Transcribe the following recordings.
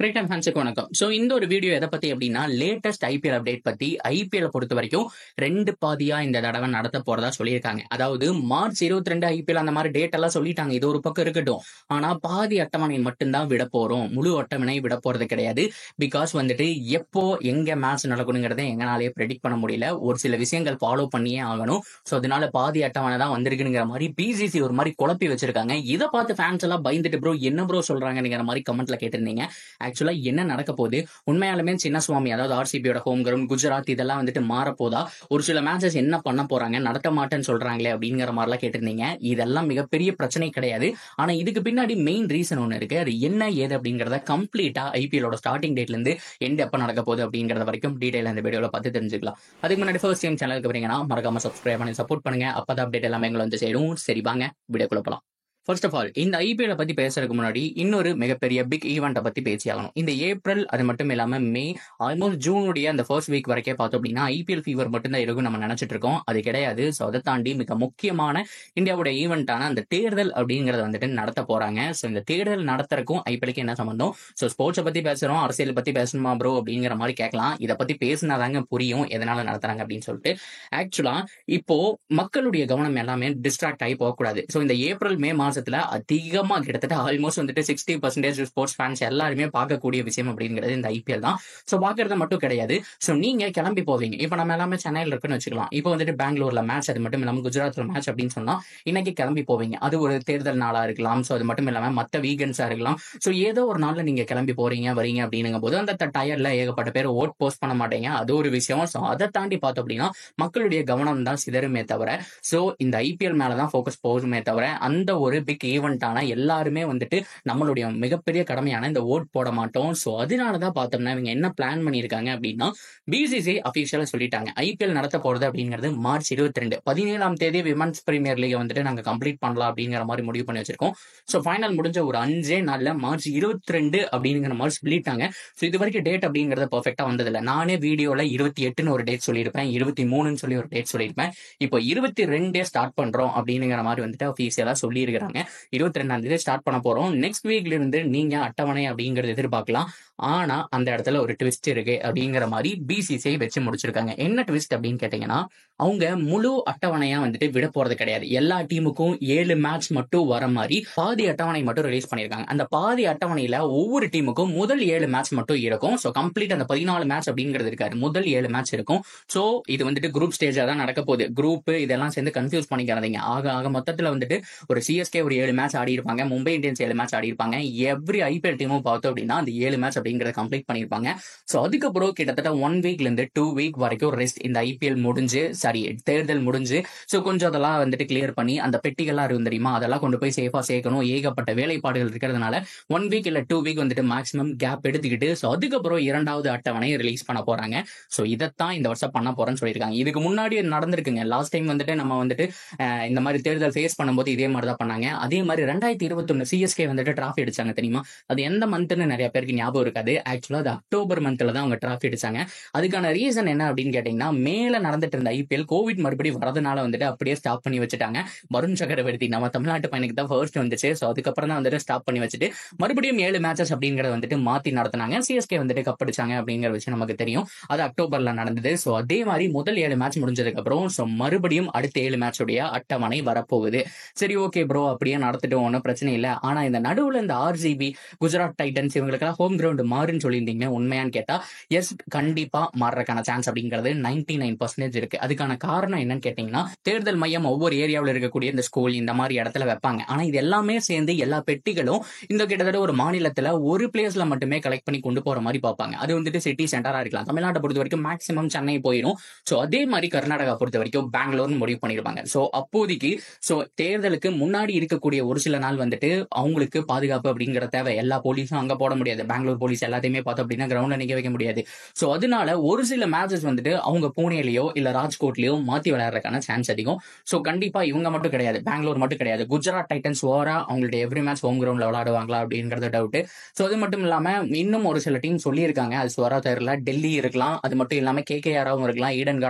Cricket time ஃபேன்ஸுக்கு வணக்கம். So இந்த ஒரு வீடியோ எதை பத்தி அப்படின்னா, லேட்டஸ்ட் ஐபிஎல் அப்டேட் பத்தி. ஐபிஎல் பொறுத்த வரைக்கும் 2 பாதியா இந்த தடவை நடத்த போறதா சொல்லியிருக்காங்க. அதாவது மார்ச் 22 ஐபிஎல் அந்த மாதிரி டேட் எல்லாம் சொல்லிட்டாங்க. இது ஒரு பக்கம் இருக்கட்டும். ஆனா பாதி அட்டவணை மட்டும்தான் விட போறோம், முழு அட்டவணை விட போறது கிடையாது. பிகாஸ் வந்துட்டு எப்போ எங்க மேட்ச் நடக்கணுங்கிறத எங்களாலேயே ப்ரெடிக்ட் பண்ண முடியல. ஒரு சில விஷயங்கள் ஃபாலோ பண்ணியே ஆகணும். ஸோ அதனால பாதி அட்டவணை தான் வந்திருக்குங்கிற மாதிரி பிசிசி ஒரு மாதிரி குழப்பி வச்சிருக்காங்க. இதை பார்த்து ஃபேன்ஸ் எல்லாம் பயந்துட்டு ப்ரோ என்ன ப்ரோ சொல்றாங்கிற மாதிரி கமெண்ட்ல கேட்டிருந்தீங்க. ஆக்சுவலா என்ன நடக்க போகுது, உண்மையாலுமே சின்னசுவாமி அதாவது ஆர்சிபியோட ஹோம் கிரவுண்ட் குஜராத் இதெல்லாம் வந்துட்டு மாறப்போதா, ஒரு சில மேட்சஸ் என்ன பண்ண போறாங்க, நடத்த மாட்டேன்னு சொல்றாங்களே அப்படிங்கிற மாதிரிலாம் கேட்டிருந்தீங்க. இதெல்லாம் மிகப்பெரிய பிரச்சனை கிடையாது. ஆனா இதுக்கு பின்னாடி மெயின் ரீசன் ஒன்று இருக்கு. அது என்ன ஏது அப்படிங்கறத கம்ப்ளீட்டா ஐபிஎலோட ஸ்டார்டிங் டேட்ல இருந்து எண்ட் எப்ப நடக்க போகுது அப்படிங்கறது வரைக்கும் டீடைல் இந்த வீடியோல பார்த்து தெரிஞ்சுக்கலாம். அதுக்கு முன்னாடி ஃபர்ஸ்ட் டைம் சேனலுக்கு வரீங்கன்னா மறக்காம சப்ஸ்கிரைப் பண்ணி சப்போர்ட் பண்ணுங்க. அப்பதான் அப்டேட் எல்லாமே எங்களை வந்து சேரும். சரி வாங்க வீடியோக்குள்ள போலாம். ஃபர்ஸ்ட் ஆஃப் ஆல் இந்த ஐபிஎல் பத்தி பேசுறதுக்கு முன்னாடி இன்னொரு மிகப்பெரிய பிக் ஈவெண்ட்டை பத்தி பேசியாகணும். இந்த ஏப்ரல் அது மட்டும் இல்லாம மே ஆல்மோஸ்ட் ஜூனுடைய அந்த ஃபர்ஸ்ட் வீக் வரைக்கும் பார்த்தோம் அப்படின்னா ஐபிஎல் ஃபீவர் மட்டும் தான் இருக்கும் நம்ம நினைச்சிட்டு இருக்கோம். அது கிடையாது. ஸோ அதை தாண்டி மிக முக்கியமான இந்தியாவுடைய ஈவெண்ட்டான அந்த தேர்தல் அப்படிங்கறத வந்துட்டு நடத்த போறாங்க. ஸோ இந்த தேர்தல் நடத்துறதுக்கும் ஐபிஎலுக்கு என்ன சம்பந்தம்? ஸோ ஸ்போர்ட்ஸை பத்தி பேசுறோம், அரசியல் பத்தி பேசணுமா ப்ரோ அப்படிங்கிற மாதிரி கேட்கலாம். இதை பத்தி பேசினாதாங்க புரியும் எதனால நடத்துறாங்க அப்படின்னு சொல்லிட்டு. ஆக்சுவலா இப்போ மக்களுடைய கவனம் எல்லாமே டிஸ்ட்ராக்ட் ஆகி போகக்கூடாது. ஸோ இந்த ஏப்ரல் மே மாசத்துல அதிகமா கிட்டத்தட்ட ஆல்மோஸ்ட் வந்துட்டு 60% ஸ்போர்ட்ஸ் ஃபேன்ஸ் எல்லாருமே பார்க்கக்கூடிய விஷயம் அப்படிங்கிறது இந்த ஐபிஎல் தான். ஸோ பார்க்கறது மட்டும் கிடையாது. ஸோ நீங்க கிளம்பி போவீங்க. இப்போ நம்ம எல்லாமே சென்னையில் இருக்குன்னு வச்சுக்கலாம். இப்போ வந்துட்டு பெங்களூர்ல மேட்ச், அது மட்டும் இல்லாமல் குஜராத்ல மேட்ச் அப்படின்னு சொன்னா இன்னைக்கு கிளம்பி போவீங்க. அது ஒரு தேர்தல் நாளா இருக்கலாம். ஸோ அது மட்டும் இல்லாமல் மற்ற வீக்கெண்ட்ஸா இருக்கலாம். ஸோ ஏதோ ஒரு நாள்ல நீங்க கிளம்பி போறீங்க வரீங்க அப்படிங்கும் போது அந்த டயர்ல ஏகப்பட்ட பேர் ஓட் போஸ்ட் பண்ண மாட்டீங்க. அது ஒரு விஷயம். ஸோ அதை தாண்டி பார்த்தோம் அப்படின்னா மக்களுடைய கவனம் தான் சிதறுமே தவிர, ஸோ இந்த ஐபிஎல் மேலதான் ஃபோக்கஸ் போகுமே தவிர அந்த ஒரு பிக் ஈவெண்டான எல்லாருமே வந்துட்டு நம்மளுடைய மிகப்பெரிய கடமையான இந்த ஓட் போட மாட்டோம். ஸோ அதனாலதான் பார்த்தோம்னா இவங்க என்ன பிளான் பண்ணியிருக்காங்க அப்படின்னா, பிசிசி அபிஷியலா சொல்லிட்டாங்க ஐபிஎல் நடத்த போறது அப்படிங்கிறது மார்ச் 22 17ஆம் தேதி விமன்ஸ் பிரீமியர் லீக் வந்துட்டு நாங்க கம்ப்ளீட் பண்ணலாம் அப்படிங்கிற மாதிரி முடிவு பண்ணி வச்சிருக்கோம். ஸோ ஃபைனல் முடிஞ்ச ஒரு 5 நாள்ல மார்ச் 22 அப்படிங்கிற மாதிரி சொல்லிட்டாங்க. ஸோ இது வரைக்கும் டேட் அப்படிங்கறது பெர்ஃபெக்டா வந்ததில்லை. நானே வீடியோல 28ன்னு ஒரு டேட் சொல்லியிருப்பேன், 23ன்னு சொல்லி ஒரு டேட் சொல்லியிருப்பேன். இப்போ 22 ஸ்டார்ட் பண்றோம் அப்படிங்கிற மாதிரி வந்துட்டு அபிஷியலா சொல்லி இருக்கிறாங்க. 22ஆம் தேதி ஸ்டார்ட் பண்ண போறோம். நெக்ஸ்ட் வீக்ல இருந்து நீங்க அட்டவணை அப்படிங்கறது எதிர்பார்க்கலாம். ஆனா அந்த இடத்துல ஒரு ட்விஸ்ட் இருக்கு அப்படிங்கிற மாதிரி பிசிசிஐ வச்சு முடிச்சிருக்காங்க. என்ன ட்விஸ்ட் அப்படின்னு கேட்டீங்கன்னா, அவங்க முழு அட்டவணையா வந்துட்டு விட போறது கிடையாது. எல்லா டீமுக்கும் 7 மேட்ச் மட்டும் வர மாதிரி பாதி அட்டவணை மட்டும் ரிலீஸ் பண்ணிருக்காங்க. அந்த பாதி அட்டவணையில ஒவ்வொரு டீமுக்கும் முதல் 7 மேட்ச் மட்டும் இருக்கும். ஸோ கம்ப்ளீட் அந்த 14 மேட்ச் அப்படிங்கிறது இருக்காரு. முதல் 7 மேட்ச் இருக்கும். ஸோ இது வந்துட்டு குரூப் ஸ்டேஜா தான் நடக்க போகுது. குரூப் இதெல்லாம் சேர்ந்து கன்ஃபியூஸ் பண்ணிக்காதீங்க. ஆக மொத்தத்துல வந்துட்டு ஒரு சிஎஸ்கே ஒரு 7 மேட்ச் ஆடி இருப்பாங்க, மும்பை இந்தியன்ஸ் 7 மேட்ச் ஆடி இருப்பாங்க. எவ்ரி ஐபிஎல் டீமும் பார்த்தோம் அப்படின்னா அந்த 7 மேட்ச் அப்படிங்கறத கம்ப்ளீட் பண்ணிருப்பாங்க. ஸோ அதுக்கப்புறம் கிட்டத்தட்ட 1 வீக்ல இருந்து 2 வீக் வரைக்கும் ரெஸ்ட். இந்த ஐபிஎல் முடிஞ்சு தேர்தல் முடிஞ்சு ஸோ கொஞ்சம் அதெல்லாம் வந்துட்டு கிளியர் பண்ணி அந்த பெட்டிகள்லாம் இருக்கும் தெரியுமா, அதெல்லாம் கொண்டு போய் சேஃபா சேர்க்கணும். ஏகப்பட்ட வேலைப்பாடுகள் இருக்கிறதுனால 1 வீக் இல்ல 2 வீக் வந்துட்டு மேக்ஸிமம் கேப் எடுத்துக்கிட்டு ஸோ அதுக்கப்புறம் 2வது அட்டவணை ரிலீஸ் பண்ண போறாங்க. ஸோ இதைத்தான் இந்த வருஷம் பண்ண போறேன்னு சொல்லியிருக்காங்க. இதுக்கு முன்னாடி நடந்திருக்குங்க. லாஸ்ட் டைம் வந்துட்டு நம்ம வந்துட்டு இந்த மாதிரி தேர்தல் ஃபேஸ் பண்ணும்போது இதே மாதிரி தான் பண்ணாங்க. அதே மாதிரி 2021 சிஎஸ்கே வந்துட்டு டிராஃபி அடிச்சாங்க தெரியுமா. அது எந்த மந்த்னு நிறைய பேருக்கு ஞாபகம் இருக்காது. ஆக்சுவலா அது அக்டோபர் மந்த்ல தான் அவங்க டிராஃபி அடிச்சாங்க. அதுக்கான ரீசன் என்ன அப்படின்னு கேட்டீங்கன்னா, மேல நடந்துட்டு இருந்த ஐபிஎல் கோவிட் மறுபடியும் வரதுனால வந்துட்டு அப்படியே ஸ்டாப் பண்ணி வச்சுட்டாங்க. வருண் சக்கரவர்த்தி நம்ம தமிழ்நாட்டு பையனுக்கு தான் ஃபர்ஸ்ட் வந்துச்சு. ஸோ அதுக்கப்புறம் தான் வந்துட்டு ஸ்டாப் பண்ணி வச்சுட்டு மறுபடியும் 7 மேட்சஸ் அப்படிங்கறத வந்துட்டு மாத்தி நடத்தினாங்க. சிஎஸ்கே வந்துட்டு கப் அடிச்சாங்க அப்படிங்கிற விஷயம் நமக்கு தெரியும். அது அக்டோபர்ல நடந்தது. ஸோ அதே மாதிரி முதல் 7 மேட்ச் முடிஞ்சதுக்கு அப்புறம் ஸோ மறுபடியும் அடுத்த 7 மேட்சுடைய அட்டவணை வரப்போகுது. சரி ஓகே ப்ரோ, அப்படியே நடத்திட்டு ஒன்றும் பிரச்சனை இல்லை. ஆனா இந்த நடுவில் இந்த ஆர்சிபி குஜராத் டைட்டன்ஸ் இவங்களுக்கெல்லாம் ஹோம் கிரவுண்ட் மாறுன்னு சொல்லியிருந்தீங்க. உண்மையான்னு கேட்டா எஸ், கண்டிப்பா மாறுறதுக்கான சான்ஸ் அப்படிங்கிறது 99% இருக்கு. அதுக்கான காரணம் என்னன்னு கேட்டீங்கன்னா, தேர்தல் மையம் ஒவ்வொரு ஏரியாவில் இருக்கக்கூடிய இந்த ஸ்கூல் இந்த மாதிரி இடத்துல வைப்பாங்க. ஆனா இது எல்லாமே சேர்ந்து எல்லா பெட்டிகளும் இந்த கிட்டத்தட்ட ஒரு மாநிலத்துல ஒரு பிளேஸ்ல மட்டுமே கலெக்ட் பண்ணி கொண்டு போற மாதிரி பார்ப்பாங்க. அது வந்துட்டு சிட்டி சென்டரா இருக்கலாம். தமிழ்நாட்டை பொறுத்த வரைக்கும் மேக்ஸிமம் சென்னை போயிடும். ஸோ அதே மாதிரி கர்நாடகா பொறுத்த வரைக்கும் பெங்களூர்னு முடிவு பண்ணிருப்பாங்க. ஸோ அப்போதைக்கு ஸோ தேர்தலுக்கு முன்னாடி இருக்கக்கூடிய ஒரு சில நாள் வந்துட்டு அவங்களுக்கு பாதுகாப்பு அப்படிங்கிற தேவை. எல்லா போலீஸும் அங்க போட முடியாது. பெங்களூர் போலீஸ் எல்லாத்தையுமே பார்த்தோம் அப்படின்னா கிரவுண்ட்ல நிக்க வைக்க முடியாது. ஸோ அதனால ஒரு சில மேட்சஸ் வந்துட்டு அவங்க பூனேலயோ இல்ல ராஜ்கோட்லயோ மாத்தி விளையாடுறதுக்கான சான்ஸ் அதிகம். ஸோ கண்டிப்பா இவங்க மட்டும் கிடையாது, பெங்களூர் மட்டும் கிடையாது, குஜராத் டைட்டன்ஸ் ஓவரா அவங்களுடைய எவ்ரி மேட்ச் ஹோம் கிரவுண்ட்ல விளையாடுவாங்களா அப்படிங்கறது டவுட். ஸோ அது மட்டும் இல்லாம இன்னும் ஒரு சில டீம் சொல்லியிருக்காங்க, அது சுவரா தெரியல. டெல்லி இருக்கலாம், அது மட்டும் இல்லாம கேகேஆராவும் இருக்கலாம், ஈடன்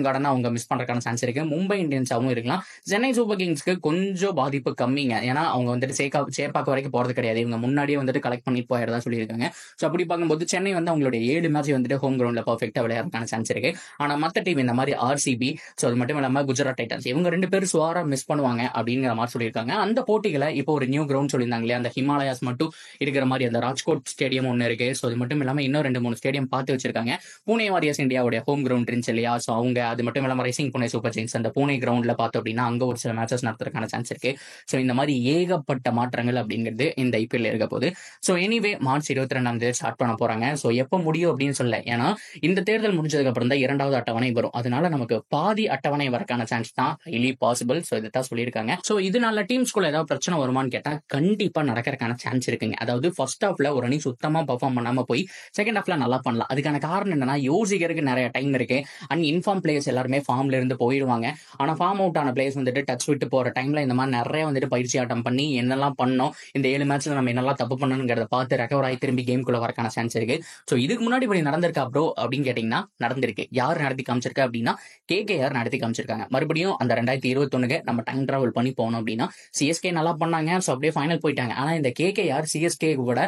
கார்டனா அவங்க மிஸ் பண்றதுக்கான சான்ஸ் இருக்கு. மும்பை இந்தியன்ஸாவும் இருக்கலாம். சென்னை சூப்பர் கிங்ஸ்க்கு கொஞ்சம் பாதிப்பு கம்மிங்க. ஏன்னா அவங்க வந்துட்டு சேப்பாக்கு வரைக்கும் போறது கிடையாது. இவங்க முன்னாடியே வந்துட்டு கலெக்ட் பண்ணி போயிடுறதா சொல்லியிருக்காங்க. சொல்லியிருக்காங்க. ஸோ அப்படி பார்க்கும்போது சென்னை வந்து அவங்களுடைய 7 மேட்ச் வந்துட்டு ஹோம் கிரவுண்டில் பர்ஃபெக்டாக விளையாடுறதுக்கான சான்ஸ் இருக்கு. ஆனால் மற்ற டீம் இந்த மாதிரி ஆர்சிபி, ஸோ அது மட்டும் இல்லாமல் குஜராத் டைட்டன்ஸ், இவங்க 2 பேரும் சுவாரா மிஸ் பண்ணுவாங்க அப்படிங்கிற மாதிரி சொல்லியிருக்காங்க. அந்த போட்டிகளை இப்போ ஒரு நியூ கிரவுண்ட் சொல்லியிருந்தாங்க இல்லையா, அந்த ஹிமாலயாஸ் மட்டும் இருக்கிற மாதிரி அந்த ராஜ்கோட் ஸ்டேடியம் ஒன்று இருக்கு. ஸோ அது மட்டும் இல்லாமல் இன்னும் 2-3 ஸ்டேடியம் பார்த்து வச்சிருக்காங்க. பூனே வாரியர்ஸ் இந்தியாவுடைய ஹோம் கிரவுண்ட் இருந்துச்சு இல்லையா, ஸோ அவங்க அது மட்டும் இல்லாமல் ரைசிங் புனே சூப்பர் ஜெயின்ஸ் அந்த பூனே கிரவுண்டில் பார்த்தோம் அப்படின்னா அங்கே ஒரு சில மேட்சஸ் நடத்துறதுக்கான சான்ஸ் இருக்கு. ஸோ இந்த மாதிரி ஏகப்பட்ட மாற்றங்கள் அப்படிங்கிறது இந்த ஐபிஎல் இருக்க போது. ஸோ எனிவே மார்ச் 22 ஸ்டார்ட் பண்ண போறாங்க. ஸோ எப்போ முடியும் அப்படின்னு சொல்லல, ஏன்னா இந்த தேர்தல் முடிஞ்சதுக்கு அப்புறம் தான் 2வது அட்டவணை வரும். அதனால நமக்கு பாதி அட்டவணை வரக்கான சான்ஸ் தான் ஹைலி பாசிபிள். ஸோ இதைத்தான் சொல்லியிருக்காங்க. ஸோ இதனால டீம்ஸ்குள்ள ஏதாவது பிரச்சனை வருமானு கேட்டா கண்டிப்பா நடக்கிறதுக்கான சான்ஸ் இருக்குங்க. அதாவது ஃபர்ஸ்ட் ஹாஃப்ல ஒரு அணி சுத்தமா பர்ஃபார்ம் பண்ணாம போய் செகண்ட் ஹாஃப்ல நல்லா பண்ணலாம். அதுக்கான காரணம் என்னன்னா, யோசிக்கிறதுக்கு நிறைய டைம் இருக்கு. அண்ட் இன்ஃபார்ம் பிளேயர்ஸ் எல்லாருமே ஃபார்ம்ல இருந்து போயிடுவாங்க. ஆனா ஃபார்ம் அவுட் ஆன பிளேயர்ஸ் வந்துட்டு டச் விட்டு போற டைம்ல இந்த மாதிரி நிறைய வந்துட்டு பயிற்சி ஆட்டம் பண்ணி என்னெல்லாம் பண்ணோம், இந்த 7 மேட்ச்ல நம்ம என்னெல்லாம் தப்பு பண்ணணுங்கிறத பார்த்து ரெக்கவர் ஆகி திரும்பி கேம்குள்ள வரக்கான சான்ஸ் இருக்கு. ஸோ இதுக்கு முன்னாடி இப்படி நடந்திருக்கா ப்ரோ அப்படின்னு கேட்டீங்கன்னா நடந்திருக்கு. யார் நடத்தி காமிச்சிருக்கா அப்படின்னா கேகேஆர் நடத்தி காமிச்சிருக்காங்க. மறுபடியும் அந்த 2021 நம்ம டைம் டிராவல் பண்ணி போனோம் அப்படின்னா சிஎஸ்கே நல்லா பண்ணாங்க. ஸோ அப்படியே ஃபைனல் போயிட்டாங்க. ஆனா இந்த கேகேஆர் சிஎஸ்கே கூட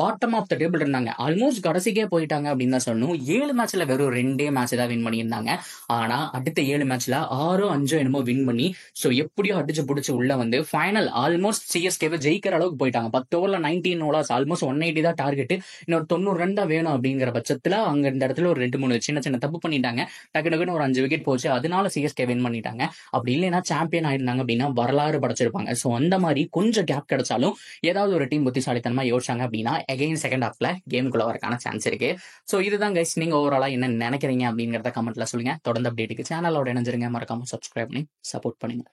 பாட்டம் ஆஃப் த டேபிள் இருந்தாங்க. ஆல்மோஸ்ட் கடைசிக்கே போயிட்டாங்க அப்படின்னு தான் சொல்லணும். 7 மேட்ச்ல வெறும் 2 மேட்ச் தான் வின் பண்ணியிருந்தாங்க. ஆனா அடுத்த 7 மேட்ச்ல 6-5 என்னமோ வின் பண்ணி ஸோ எப்படியோ அடிச்சு பிடிச்சி உள்ள வந்து ஃபைனல் ஆல்மோஸ்ட் சிஎஸ்கேவை ஜெயிக்கிற அளவுக்கு போயிட்டாங்க. 10 ஓவர்ல 19 ஓவர்ஸ் ஆல்மோஸ்ட் 180 தான் டார்கெட். இன்னொரு 90 ரன் தான் வேணும் அப்படிங்கிற பட்சத்துல அங்க இந்த இடத்துல ஒரு 2-3 சின்ன சின்ன தப்பு பண்ணிட்டாங்க. டக்குன்னு ஒரு 5 விக்கெட் போச்சு. அதனால சிஎஸ்கே வின் பண்ணிட்டாங்க. அப்படி இல்லைன்னா சாம்பியன் ஆயிருந்தாங்க அப்படின்னா வரலாறு படைச்சிருப்பாங்க. ஸோ அந்த மாதிரி கொஞ்சம் கேப் கிடைச்சாலும் ஏதாவது ஒரு டீம் புத்திசாலித்தனமா யோசிச்சாங்க அப்படின்னா அகைன் செகண்ட் ஹாஃப்ல கேமுக்குள்ள வரக்கான சான்ஸ் இருக்கு. ஸோ இதுதான் கைஸ், நீங்க ஓவராலா என்ன நினைக்கிறீங்க அப்படிங்கிறத கமெண்ட்ல சொல்லுங்க. தொடர்ந்து அப்டேட்டுக்கு சேனலோட இணைஞ்சிருங்க. மறக்காம சப்ஸ்கிரைப் பண்ணி சப்போர்ட் பண்ணுங்க.